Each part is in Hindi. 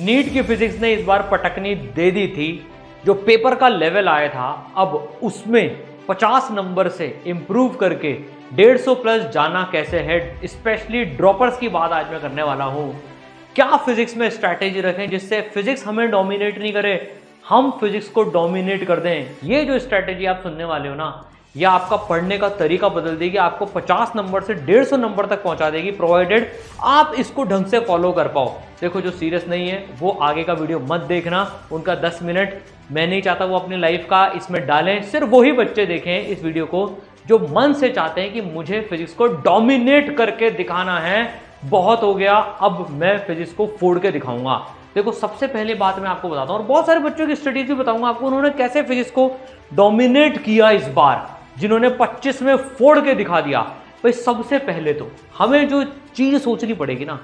नीट की फिजिक्स ने इस बार पटकनी दे दी थी। जो पेपर का लेवल आया था अब उसमें 50 नंबर से इंप्रूव करके 150 प्लस जाना कैसे है, स्पेशली ड्रॉपर्स की बात आज मैं करने वाला हूं। क्या फिजिक्स में स्ट्रैटेजी रखें जिससे फिजिक्स हमें डोमिनेट नहीं करे, हम फिजिक्स को डोमिनेट कर दें। ये जो स्ट्रैटेजी आप सुनने वाले हो ना, यह आपका पढ़ने का तरीका बदल देगी, आपको 50 नंबर से 150 नंबर तक पहुंचा देगी, प्रोवाइडेड आप इसको ढंग से फॉलो कर पाओ। देखो, जो सीरियस नहीं है वो आगे का वीडियो मत देखना, उनका 10 मिनट मैं नहीं चाहता वो अपनी लाइफ का इसमें डालें। सिर्फ वही बच्चे देखें इस वीडियो को जो मन से चाहते हैं कि मुझे फिजिक्स को डोमिनेट करके दिखाना है, बहुत हो गया, अब मैं फिजिक्स को फोड़ के दिखाऊंगा। देखो, सबसे पहले बात मैं आपको बताता हूं और बहुत सारे बच्चों की स्ट्रेटेजी बताऊंगा आपको, उन्होंने कैसे फिजिक्स को डोमिनेट किया इस बार, जिन्होंने 25 में फोड़ के दिखा दिया। भाई, सबसे पहले तो हमें जो चीज सोचनी पड़ेगी ना,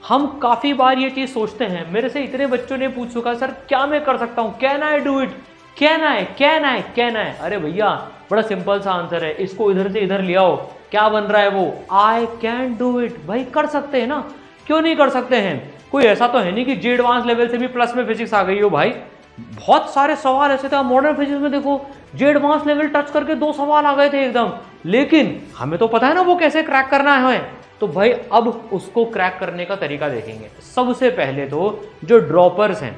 हम काफी बार ये चीज सोचते हैं, मेरे से इतने बच्चों ने पूछ चुका, सर क्या मैं कर सकता हूं, can I do it, can I. अरे भैया, बड़ा सिंपल सा आंसर है, इसको इधर से इधर ले आओ, क्या बन रहा है वो, आई कैन डू इट। भाई, कर सकते हैं ना, क्यों नहीं कर सकते हैं। कोई ऐसा तो है नहीं कि जी एडवांस लेवल से भी प्लस में फिजिक्स आ गई हो। भाई, बहुत सारे सवाल ऐसे थे, मॉडर्न फिजिक्स में देखो जी एडवांस लेवल टच करके 2 सवाल आ गए थे एकदम, लेकिन हमें तो पता है ना वो कैसे क्रैक करना है। तो भाई, अब उसको क्रैक करने का तरीका देखेंगे। सबसे पहले तो जो ड्रॉपर्स हैं,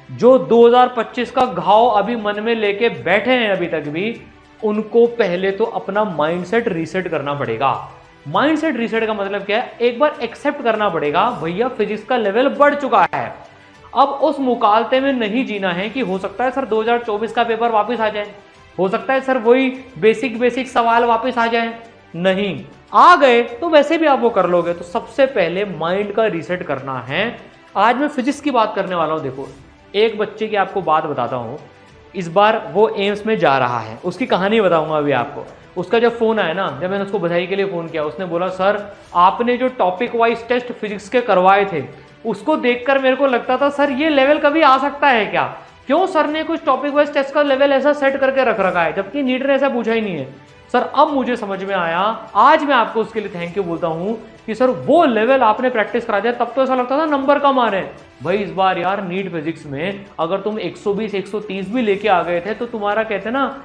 जो 2025 का घाव अभी मन में लेके बैठे हैं अभी तक भी, उनको पहले तो अपना माइंडसेट रीसेट करना पड़ेगा। माइंडसेट रीसेट का मतलब क्या है, एक बार एक्सेप्ट करना पड़ेगा, भैया फिजिक्स का लेवल बढ़ चुका है, अब उस मुकालते में नहीं जीना है कि हो सकता है सर 2024 का पेपर वापस आ जाए, हो सकता है सर वही बेसिक सवाल वापस आ जाए। नहीं, आ गए तो वैसे भी आप वो कर लोगे। तो सबसे पहले माइंड का रीसेट करना है। आज मैं फिजिक्स की बात करने वाला हूं। देखो, एक बच्चे की आपको बात बताता हूं, इस बार वो एम्स में जा रहा है, उसकी कहानी बताऊंगा अभी आपको। उसका जब फोन आया ना, जब मैंने उसको बधाई के लिए फोन किया, उसने बोला, सर आपने जो टॉपिक वाइज टेस्ट फिजिक्स के करवाए थे, उसको देखकर मेरे को लगता था सर ये लेवल कभी आ सकता है क्या, क्यों सर ने कुछ टॉपिक वाइज टेस्ट का लेवल ऐसा सेट करके रख रखा है, जबकि नीट ने ऐसा पूछा ही नहीं है। सर अब मुझे समझ में आया, आज मैं आपको उसके लिए थैंक यू बोलता हूं कि सर वो लेवल आपने प्रैक्टिस करा दिया। तब तो ऐसा लगता था नंबर कम आ रहे हैं। भाई, इस बार यार नीट फिजिक्स में अगर तुम 120 130 भी लेके आ गए थे तो तुम्हारा, कहते ना,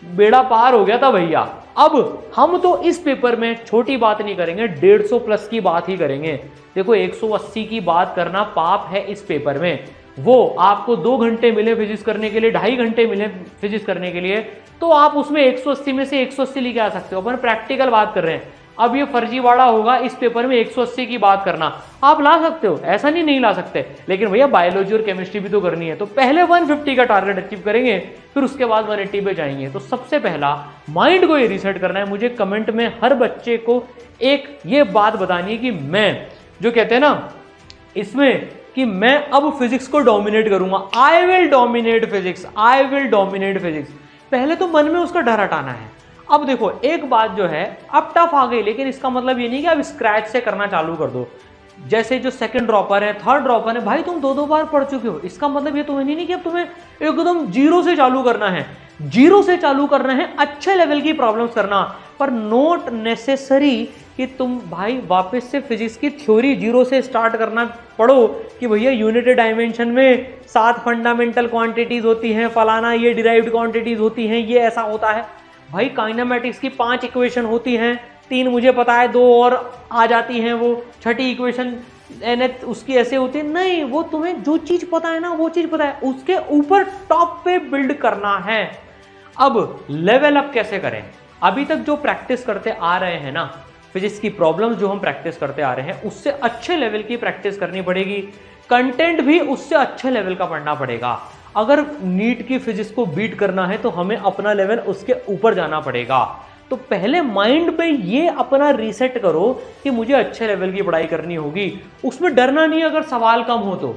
बेड़ा पार हो गया था भैया। अब हम तो इस पेपर में छोटी बात नहीं करेंगे, 150 प्लस की बात ही करेंगे। देखो, 180 की बात करना पाप है इस पेपर में। वो आपको 2 घंटे मिले फिजिक्स करने के लिए, 2.5 घंटे मिले फिजिक्स करने के लिए, तो आप उसमें 180 में से 180 लेके आ सकते हो। अपन प्रैक्टिकल बात कर रहे हैं। अब ये फर्जीवाड़ा होगा इस पेपर में 180 की बात करना। आप ला सकते हो, ऐसा नहीं ला सकते, लेकिन भैया बायोलॉजी और केमिस्ट्री भी तो करनी है। तो पहले 150 का टारगेट अचीव करेंगे, फिर उसके बाद 180 पे जाएंगे। तो सबसे पहला माइंड को ये रीसेट करना है। मुझे कमेंट में हर बच्चे को एक ये बात बतानी है कि मैं, जो कहते हैं ना इसमें, कि मैं अब फिजिक्स को डोमिनेट करूंगा, I will dominate physics, I will dominate physics. पहले तो मन में उसका डर हटाना है। अब देखो, एक बात जो है, अब टफ आ गई, लेकिन इसका मतलब ये नहीं कि अब स्क्रैच से करना चालू कर दो। जैसे जो सेकंड ड्रॉपर है, थर्ड ड्रॉपर है, भाई तुम 2-2 बार पढ़ चुके हो, इसका मतलब ये तुम्हें नहीं कि अब तुम्हें एकदम जीरो से चालू करना है। जीरो से चालू करना है, अच्छे लेवल की प्रॉब्लम्स करना, पर नॉट नेसेसरी कि तुम भाई वापस से फिजिक्स की थ्योरी जीरो से स्टार्ट करना पढ़ो कि भैया यूनिटेड डायमेंशन में 7 फंडामेंटल क्वांटिटीज होती हैं, फलाना ये डिराइव्ड क्वांटिटीज होती हैं, ये ऐसा होता है। भाई, काइनेमेटिक्स की 5 इक्वेशन होती हैं, 3 मुझे पता है, 2 और आ जाती हैं, वो छठी इक्वेशन nth उसकी ऐसे होती है। नहीं, वो तुम्हें जो चीज पता है ना, वो चीज पता है, उसके ऊपर टॉप पे बिल्ड करना है। अब लेवल अप कैसे करें? अभी तक जो प्रैक्टिस करते आ रहे हैं ना, फिजिक्स की प्रॉब्लम्स जो हम प्रैक्टिस करते आ रहे हैं, उससे अच्छे लेवल की प्रैक्टिस करनी पड़ेगी। कंटेंट भी उससे अच्छे लेवल का पढ़ना पड़ेगा। अगर नीट की फिजिक्स को बीट करना है तो हमें अपना लेवल उसके ऊपर जाना पड़ेगा। तो पहले माइंड पे ये अपना रीसेट करो कि मुझे अच्छे लेवल की पढ़ाई करनी होगी। उसमें डरना नहीं अगर सवाल कम हो तो।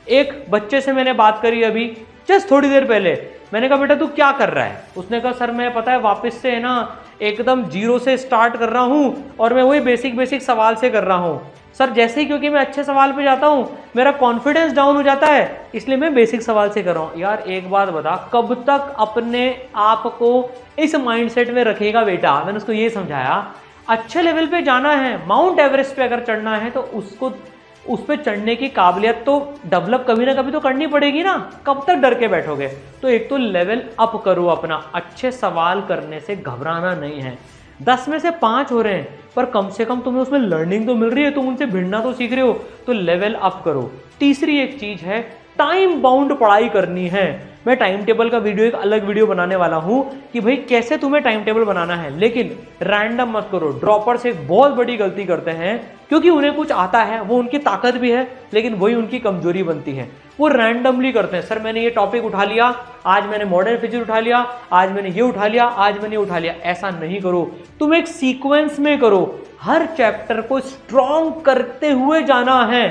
एक बच्चे से मैंने बात करी अभी जस्ट थोड़ी देर पहले, मैंने कहा बेटा तू क्या कर रहा है? उसने कहा सर मैं पता है वापस से है ना एकदम जीरो से स्टार्ट कर रहा हूं और मैं वही बेसिक सवाल से कर रहा हूं सर। जैसे ही क्योंकि मैं अच्छे सवाल पे जाता हूं मेरा कॉन्फिडेंस डाउन हो जाता है, इसलिए मैं बेसिक सवाल से कर रहा हूं। यार एक बात बता, कब तक अपने आप को इस माइंडसेट में रखेगा बेटा? मैंने उसको ये समझाया अच्छे लेवल पे जाना है, माउंट एवरेस्ट पे अगर चढ़ना है तो उसको उस पर चढ़ने की काबिलियत तो डेवलप कभी ना कभी तो करनी पड़ेगी ना, कब तक डर के बैठोगे। तो एक तो लेवल अप करो अपना, अच्छे सवाल करने से घबराना नहीं है। 10 में से 5 हो रहे हैं पर कम से कम तुम्हें उसमें लर्निंग तो मिल रही है, तुम उनसे भिड़ना तो सीख रहे हो, तो लेवल अप करो। तीसरी एक चीज है, टाइम बाउंड पढ़ाई करनी है। मैं टाइम टेबल का वीडियो एक अलग वीडियो बनाने वाला हूं कि भाई कैसे तुम्हें टाइम टेबल बनाना है, लेकिन रैंडम मत करो। ड्रॉपर्स एक बहुत बड़ी गलती करते हैं क्योंकि उन्हें कुछ आता है, वो उनकी ताकत भी है लेकिन वही उनकी कमजोरी बनती है। वो रैंडमली करते हैं, सर मैंने ये टॉपिक उठा लिया, आज मैंने मॉडर्न फिजिक्स उठा लिया, आज मैंने ये उठा लिया, आज मैंने उठा लिया। ऐसा नहीं करो, तुम एक सीक्वेंस में करो। हर चैप्टर को स्ट्रॉन्ग करते हुए जाना है,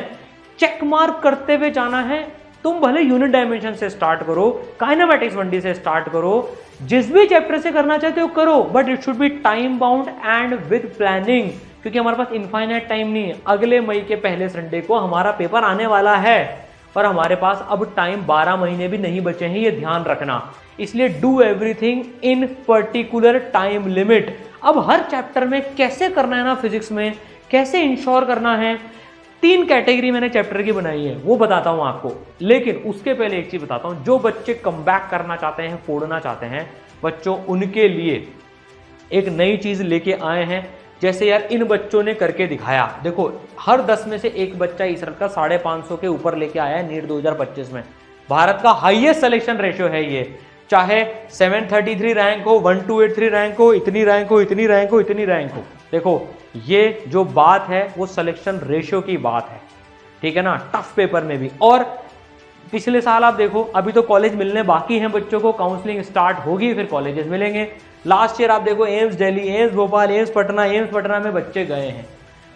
चेक मार्क करते हुए जाना है। तुम भले यूनिट डायमेंशन से स्टार्ट करो, काइनेमैटिक्स 1D से स्टार्ट करो, जिस भी चैप्टर से करना चाहते हो करो, but it should be time bound and with planning, क्योंकि हमारे पास इनफाइनाइट टाइम नहीं है। अगले मई के पहले संडे को हमारा पेपर आने वाला है और हमारे पास अब टाइम 12 महीने भी नहीं बचे हैं, ये ध्यान रखना। इसलिए do everything in particular time limit. अब हर चैप्टर में कैसे करना है ना, फिजिक्स में कैसे इंश्योर करना है, 3 कैटेगरी मैंने चैप्टर की बनाई है, वो बताता हूं आपको। लेकिन उसके पहले एक चीज बताता हूं, जो बच्चे कमबैक करना चाहते हैं, फोड़ना चाहते हैं बच्चों, उनके लिए एक नई चीज लेके आए हैं। जैसे यार इन बच्चों ने करके दिखाया, देखो हर 10 में से एक बच्चा इस साल का 550 के ऊपर लेके आया है नीट 2025 में। भारत का हाईएस्ट सिलेक्शन रेशियो है ये, चाहे 733 रैंक हो, 1283 रैंक हो, इतनी रैंक हो, इतनी रैंक हो, इतनी रैंक हो। देखो ये जो बात है वो सिलेक्शन रेशियो की बात है, ठीक है ना, टफ पेपर में भी। और पिछले साल आप देखो, अभी तो कॉलेज मिलने बाकी हैं बच्चों को, काउंसलिंग स्टार्ट होगी फिर कॉलेजेस मिलेंगे। लास्ट ईयर आप देखो AIIMS Delhi, AIIMS Bhopal, AIIMS Patna में बच्चे गए हैं,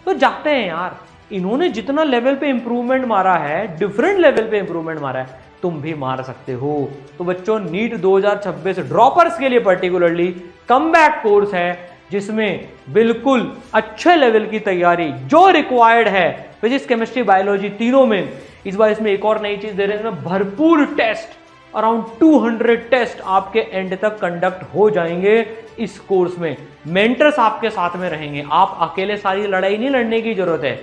तो जाते हैं यार। इन्होंने जितना लेवल पे इंप्रूवमेंट मारा है, डिफरेंट लेवल पे इंप्रूवमेंट मारा है, तुम भी मार सकते हो। तो बच्चों नीट 2026 ड्रॉपर्स के लिए पर्टिकुलरली कमबैक कोर्स है, जिसमें बिल्कुल अच्छे लेवल की तैयारी जो रिक्वायर्ड है फिजिक्स केमिस्ट्री बायोलॉजी तीनों में। इस बार इसमें एक और नई चीज दे रहे हैं, भरपूर टेस्ट, अराउंड 200 टेस्ट आपके एंड तक कंडक्ट हो जाएंगे इस कोर्स में। मेंटर्स आपके साथ में रहेंगे, आप अकेले सारी लड़ाई नहीं लड़ने की जरूरत है।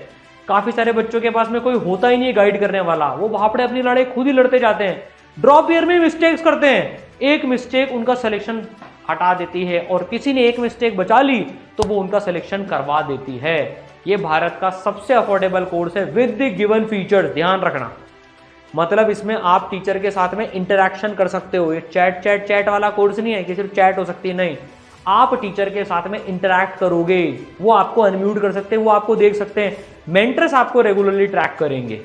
काफी सारे बच्चों के पास में कोई होता ही नहीं गाइड करने वाला, वो भापड़े अपनी लड़ाई खुद ही लड़ते जाते हैं, ड्रॉप ईयर में मिस्टेक्स करते हैं। एक मिस्टेक उनका सिलेक्शन हटा देती है और किसी ने एक मिस्टेक बचा ली तो वो उनका सिलेक्शन करवा देती है। ये भारत का सबसे अफोर्डेबल कोर्स है विद द गिवन फीचर, ध्यान रखना। मतलब इसमें आप टीचर के साथ में इंटरैक्शन कर सकते हो, ये चैट वाला कोर्स नहीं है कि सिर्फ चैट हो सकती है, नहीं, आप टीचर के साथ में इंटरैक्ट करोगे, वो आपको अनम्यूट कर सकते हैं, वो आपको देख सकते हैं, मेंटर्स आपको रेगुलरली ट्रैक करेंगे,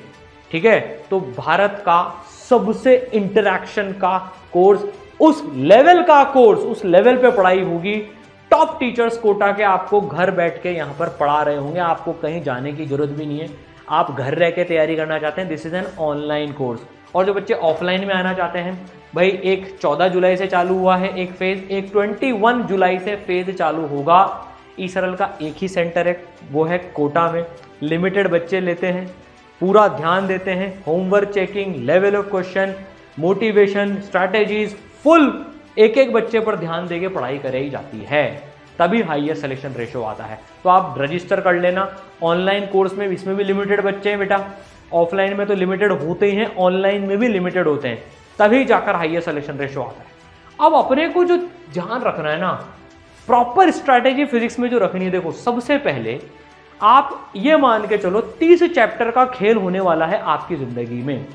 ठीक है। तो भारत का सबसे इंटरैक्शन का कोर्स, उस लेवल का कोर्स, उस लेवल पे पढ़ाई होगी, टॉप टीचर्स कोटा के आपको घर बैठ के यहां पर पढ़ा रहे होंगे, आपको कहीं जाने की जरूरत भी नहीं है। आप घर रह के तैयारी करना चाहते हैं, this is an online course. और जो बच्चे ऑफलाइन में आना चाहते हैं, भाई एक 14 जुलाई से चालू हुआ है एक फेज, एक 21 जुलाई से फेज चालू होगा। ईसरल का एक ही सेंटर है, वो है कोटा में, लिमिटेड बच्चे लेते हैं, पूरा ध्यान देते हैं, homework checking, level of question, motivation, strategies, full एक एक बच्चे पर ध्यान देके पढ़ाई कराई जाती है, तभी हाईएस्ट सिलेक्शन रेशियो आता है। तो आप रजिस्टर कर लेना। ऑनलाइन कोर्स में इसमें भी लिमिटेड बच्चे हैं बेटा, ऑफलाइन में तो लिमिटेड होते ही हैं, ऑनलाइन में भी लिमिटेड होते हैं, तभी जाकर हाईएस्ट सिलेक्शन रेशियो आता है। अब अपने को जो ध्यान रखना है ना, प्रॉपर स्ट्रैटेजी फिजिक्स में जो रखनी है, देखो सबसे पहले आप ये मान के चलो 30 चैप्टर का खेल होने वाला है आपकी जिंदगी में।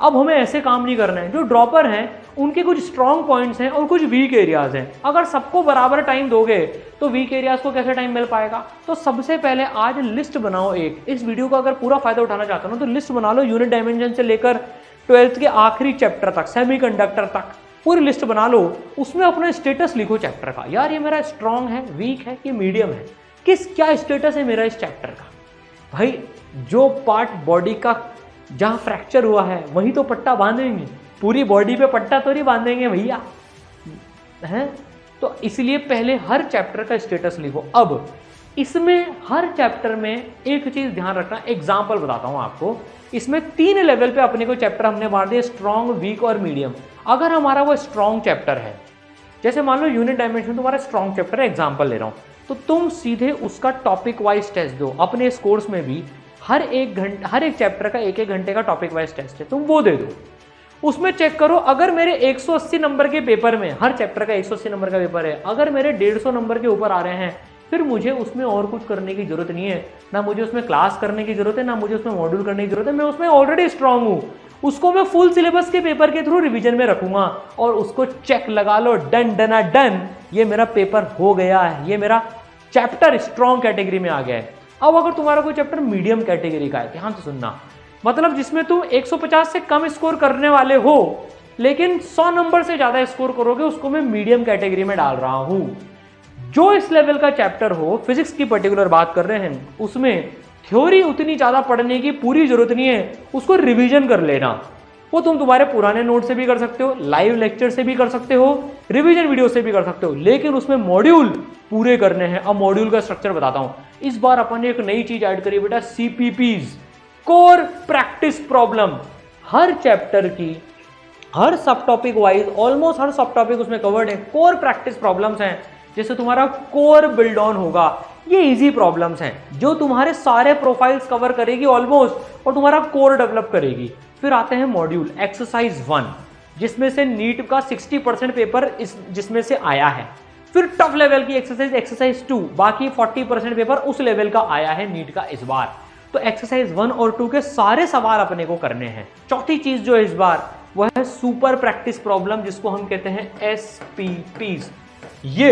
अब हमें ऐसे काम नहीं करना है, जो ड्रॉपर हैं उनके कुछ स्ट्रॉन्ग पॉइंट्स हैं और कुछ वीक एरियाज हैं। अगर सबको बराबर टाइम दोगे तो वीक एरियाज को कैसे टाइम मिल पाएगा। तो सबसे पहले आज लिस्ट बनाओ एक, इस वीडियो का अगर पूरा फायदा उठाना चाहते हो ना तो लिस्ट बना लो, यूनिट डायमेंशन से लेकर 12th के आखिरी चैप्टर तक, सेमीकंडक्टर तक पूरी लिस्ट बना लो। उसमें अपना स्टेटस लिखो चैप्टर का, यार ये मेरा स्ट्रॉन्ग है, वीक है कि मीडियम है, क्या स्टेटस है मेरा इस चैप्टर का। भाई जो पार्ट बॉडी का जहां फ्रैक्चर हुआ है वहीं तो पट्टा बांधेंगे, पूरी बॉडी पे पट्टा तो नहीं बांधेंगे भैया, हैं। तो इसलिए पहले हर चैप्टर का स्टेटस लिखो। अब इसमें हर चैप्टर में एक चीज ध्यान रखना, एग्जांपल बताता हूं आपको। इसमें 3 लेवल पे अपने को चैप्टर हमने बांट दिए, स्ट्रॉन्ग, वीक और मीडियम। अगर हमारा वो स्ट्रॉन्ग चैप्टर है, जैसे मान लो यूनिट डायमेंशन तुम्हारा स्ट्रॉन्ग चैप्टर है, एग्जाम्पल ले रहा हूं, तो तुम सीधे उसका टॉपिक वाइज टेस्ट दो। अपने इस कोर्स में भी हर एक चैप्टर का 1-1 घंटे का टॉपिक वाइज टेस्ट है, तुम वो दे दो। उसमें चेक करो, अगर मेरे 180 नंबर के पेपर में, हर चैप्टर का 180 नंबर का पेपर है, अगर मेरे 150 नंबर के ऊपर आ रहे हैं, फिर मुझे उसमें और कुछ करने की जरूरत नहीं है, ना मुझे उसमें क्लास करने की जरूरत है, ना मुझे उसमें मॉड्यूल करने की जरूरत है। मैं उसमें ऑलरेडी स्ट्रांग हूँ, उसको मैं फुल सिलेबस के पेपर के थ्रू रिवीजन में रखूंगा और उसको चेक लगा लो, डन डना डन, ये मेरा पेपर हो गया है, ये मेरा चैप्टर स्ट्रॉन्ग कैटेगरी में आ गया है। अब अगर तुम्हारा कोई चैप्टर मीडियम कैटेगरी का है, ध्यान से सुनना, मतलब जिसमें तुम 150 से कम स्कोर करने वाले हो लेकिन 100 नंबर से ज्यादा स्कोर करोगे, उसको मैं मीडियम कैटेगरी में डाल रहा हूं। जो इस लेवल का चैप्टर हो, फिजिक्स की पर्टिकुलर बात कर रहे हैं, उसमें थ्योरी उतनी ज्यादा पढ़ने की पूरी जरूरत नहीं है, उसको रिवीजन कर लेना। वो तुम तुम्हारे पुराने नोट से भी कर सकते हो, लाइव लेक्चर से भी कर सकते हो, रिवीजन वीडियो से भी कर सकते हो, लेकिन उसमें मॉड्यूल पूरे करने हैं। अब मॉड्यूल का स्ट्रक्चर बताता हूं। इस बार अपन ने एक नई चीज ऐड करी बेटा, सीपीपीज, कोर प्रैक्टिस प्रॉब्लम। हर चैप्टर की हर सब टॉपिक वाइज ऑलमोस्ट हर सब टॉपिक उसमें कवर्ड है। कोर प्रैक्टिस प्रॉब्लम्स हैं, जैसे तुम्हारा कोर बिल्ड ऑन होगा, ये इजी प्रॉब्लम्स हैं जो तुम्हारे सारे प्रोफाइल्स कवर करेगी ऑलमोस्ट और तुम्हारा कोर डेवलप करेगी। फिर आते हैं मॉड्यूल एक्सरसाइज 1, जिसमें से नीट का 60% पेपर जिसमें से आया है। फिर टफ लेवल की एक्सरसाइज 2, बाकी 40% पेपर उस लेवल का आया है नीट का इस बार। तो एक्सरसाइज 1 और 2 के सारे सवाल अपने को करने हैं। चौथी चीज जो है इस बार वह है सुपर प्रैक्टिस प्रॉब्लम, जिसको हम कहते हैं एसपीपीज। ये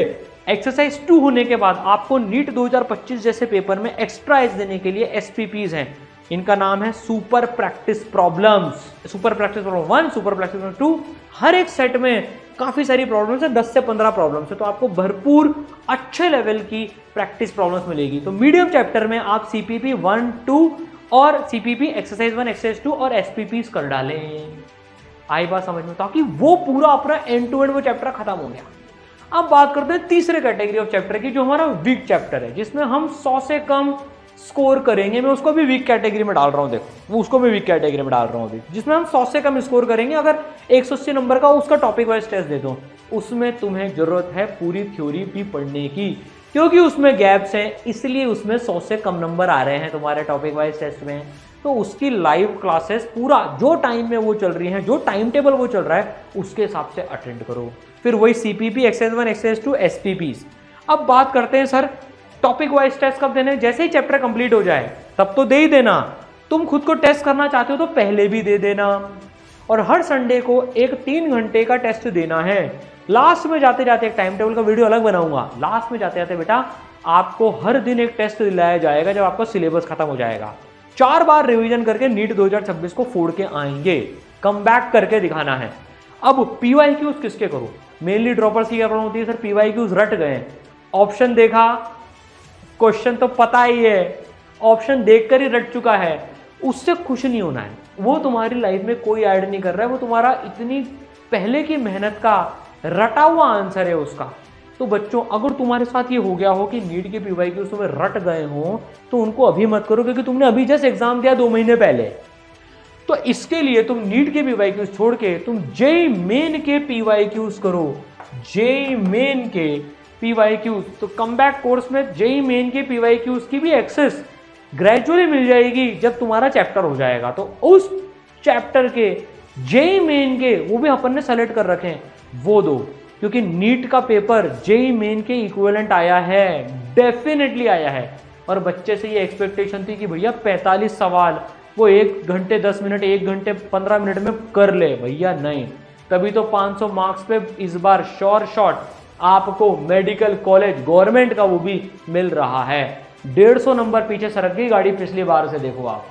एक्सरसाइज 2 होने के बाद आपको नीट 2025 जैसे पेपर में एक्स्ट्रा एज देने के लिए एसपीपीज हैं। इनका नाम है super practice problems. Super practice problem 1, super practice problem 2, हर एक सेट में काफी सारी प्रॉब्लम्स है, 10 से 15 प्रॉब्लम्स है, तो आपको भरपूर अच्छे लेवल की प्रैक्टिस प्रॉब्लम्स मिलेगी। तो मीडियम चैप्टर में आप सीपीपी 1, 2 और सीपीपी एक्सरसाइज 1, एक्सरसाइज 2 और एसपीपीज कर डालें। आई बात समझ में, ताकि वो पूरा अपना एंड टू एंड वो चैप्टर खत्म हो गया। अब बात करते हैं तीसरे कैटेगरी ऑफ चैप्टर की, जो हमारा वीक चैप्टर है, जिसमें हम 100 से कम स्कोर करेंगे। मैं उसको भी वीक कैटेगरी में डाल रहा हूं, देखो वो उसको मैं वीक कैटेगरी में डाल रहा हूं अभी, जिसमें हम 100 से कम स्कोर करेंगे। अगर 180 नंबर का उसका टॉपिक वाइज टेस्ट दे दो, उसमें तुम्हें जरूरत है पूरी थ्योरी भी पढ़ने की, क्योंकि उसमें गैप्स हैं, इसलिए उसमें 100 से कम नंबर आ रहे हैं तुम्हारे टॉपिक वाइज टेस्ट में। तो उसकी लाइव क्लासेस पूरा जो टाइम में वो चल रही हैं, जो टाइम टेबल वो चल रहा है, उसके हिसाब से अटेंड करो। फिर वही सीपीपी, एक्सरसाइज 1, एक्सरसाइज 2, एसपीपीज। अब बात करते हैं सर टॉपिक वाइज टेस्ट कब देने। जैसे ही चैप्टर कंप्लीट हो जाए तब तो दे ही देना। तुम खुद को टेस्ट करना चाहते हो तो पहले भी दे देना। और हर संडे को एक 3 घंटे का टेस्ट देना है। लास्ट में जाते जाते एक टाइम टेबल का वीडियो अलग बनाऊंगा। लास्ट में जाते जाते बेटा आपको हर दिन एक टेस्ट दिलाया जाएगा, जब आपका सिलेबस खत्म हो जाएगा। 4 बार रिवीजन करके नीट 2026 को फोड़ के आएंगे, कम बैक करके दिखाना है। अब पीवाईक्यूज किसके करो, मेनली ड्रॉपर्स की क्या प्रॉब्लम होती है, सर पीवाईक्यूज रट गए, ऑप्शन देखा, क्वेश्चन तो पता ही है, ऑप्शन देखकर ही रट चुका है, उससे खुश नहीं होना है। वो तुम्हारी लाइफ में कोई ऐड नहीं कर रहा है, वो तुम्हारा इतनी पहले की मेहनत का रटा हुआ आंसर है उसका। तो बच्चों, अगर तुम्हारे साथ ये हो गया हो कि नीट के पीवाईक्यूज तुम्हें रट गए हो, तो उनको अभी मत करो, क्योंकि तुमने अभी जस्ट एग्जाम दिया 2 महीने पहले। तो इसके लिए तुम नीट के पीवाईक्यूज छोड़ के तुम जेईई मेन के पीवाईक्यूज करो। जेईई मेन के पीवाईक्यूज, तो कमबैक कोर्स में जेईई मेन के पीवाईक्यूज की भी एक्सेस ग्रेजुअली मिल जाएगी जब तुम्हारा चैप्टर हो जाएगा। तो उस चैप्टर के जेईई मेन के, वो भी अपन ने सेलेक्ट कर रखे हैं, वो दो, क्योंकि नीट का पेपर जेईई मेन के इक्विवेलेंट आया है, डेफिनेटली आया है। और बच्चे से ये एक्सपेक्टेशन थी कि भैया 45 सवाल वो 1 घंटे 10 मिनट, 1 घंटे 15 मिनट में कर ले। भैया नहीं, तभी तो 500 मार्क्स पे इस बार श्योर शॉट आपको मेडिकल कॉलेज गवर्नमेंट का वो भी मिल रहा है। 150 नंबर पीछे सरक गई गाड़ी पिछली बार से, देखो आप।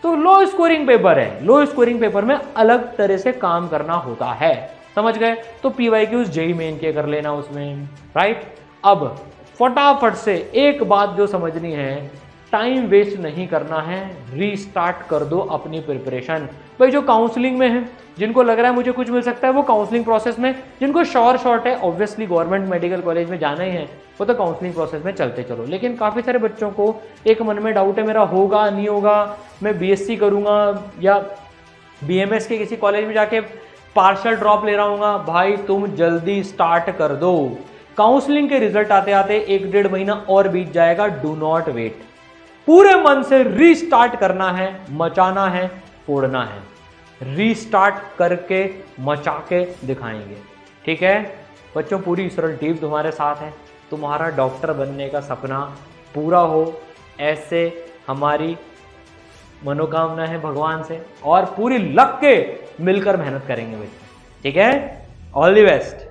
तो लो स्कोरिंग पेपर है, लो स्कोरिंग पेपर में अलग तरह से काम करना होता है, समझ गए। तो पीवाईक्यूज जेईई मेन के कर लेना उसमें, राइट। अब फटाफट से एक बात जो समझनी है, टाइम वेस्ट नहीं करना है, रीस्टार्ट कर दो अपनी प्रिपरेशन। भाई जो काउंसलिंग में है, जिनको लग रहा है मुझे कुछ मिल सकता है, वो काउंसलिंग प्रोसेस में, जिनको शॉर्ट है ऑब्वियसली गवर्नमेंट मेडिकल कॉलेज में जाना ही है, वो तो काउंसलिंग प्रोसेस में चलते चलो। लेकिन काफ़ी सारे बच्चों को एक मन में डाउट है, मेरा होगा नहीं होगा, मैं बीएससी करूँगा या बीएमएस के किसी कॉलेज में जाके पार्शियल ड्रॉप ले रहा हूँगा। भाई तुम जल्दी स्टार्ट कर दो, काउंसलिंग के रिजल्ट आते आते 1-1.5 महीना और बीत जाएगा। डू नॉट वेट, पूरे मन से रीस्टार्ट करना है, मचाना है, फोड़ना है। रीस्टार्ट करके मचा के दिखाएंगे। ठीक है बच्चों, पूरी ईश्वरन टीम तुम्हारे साथ है। तुम्हारा डॉक्टर बनने का सपना पूरा हो, ऐसे हमारी मनोकामना है भगवान से, और पूरी लग के मिलकर मेहनत करेंगे बच्चे। ठीक है, ऑल द बेस्ट।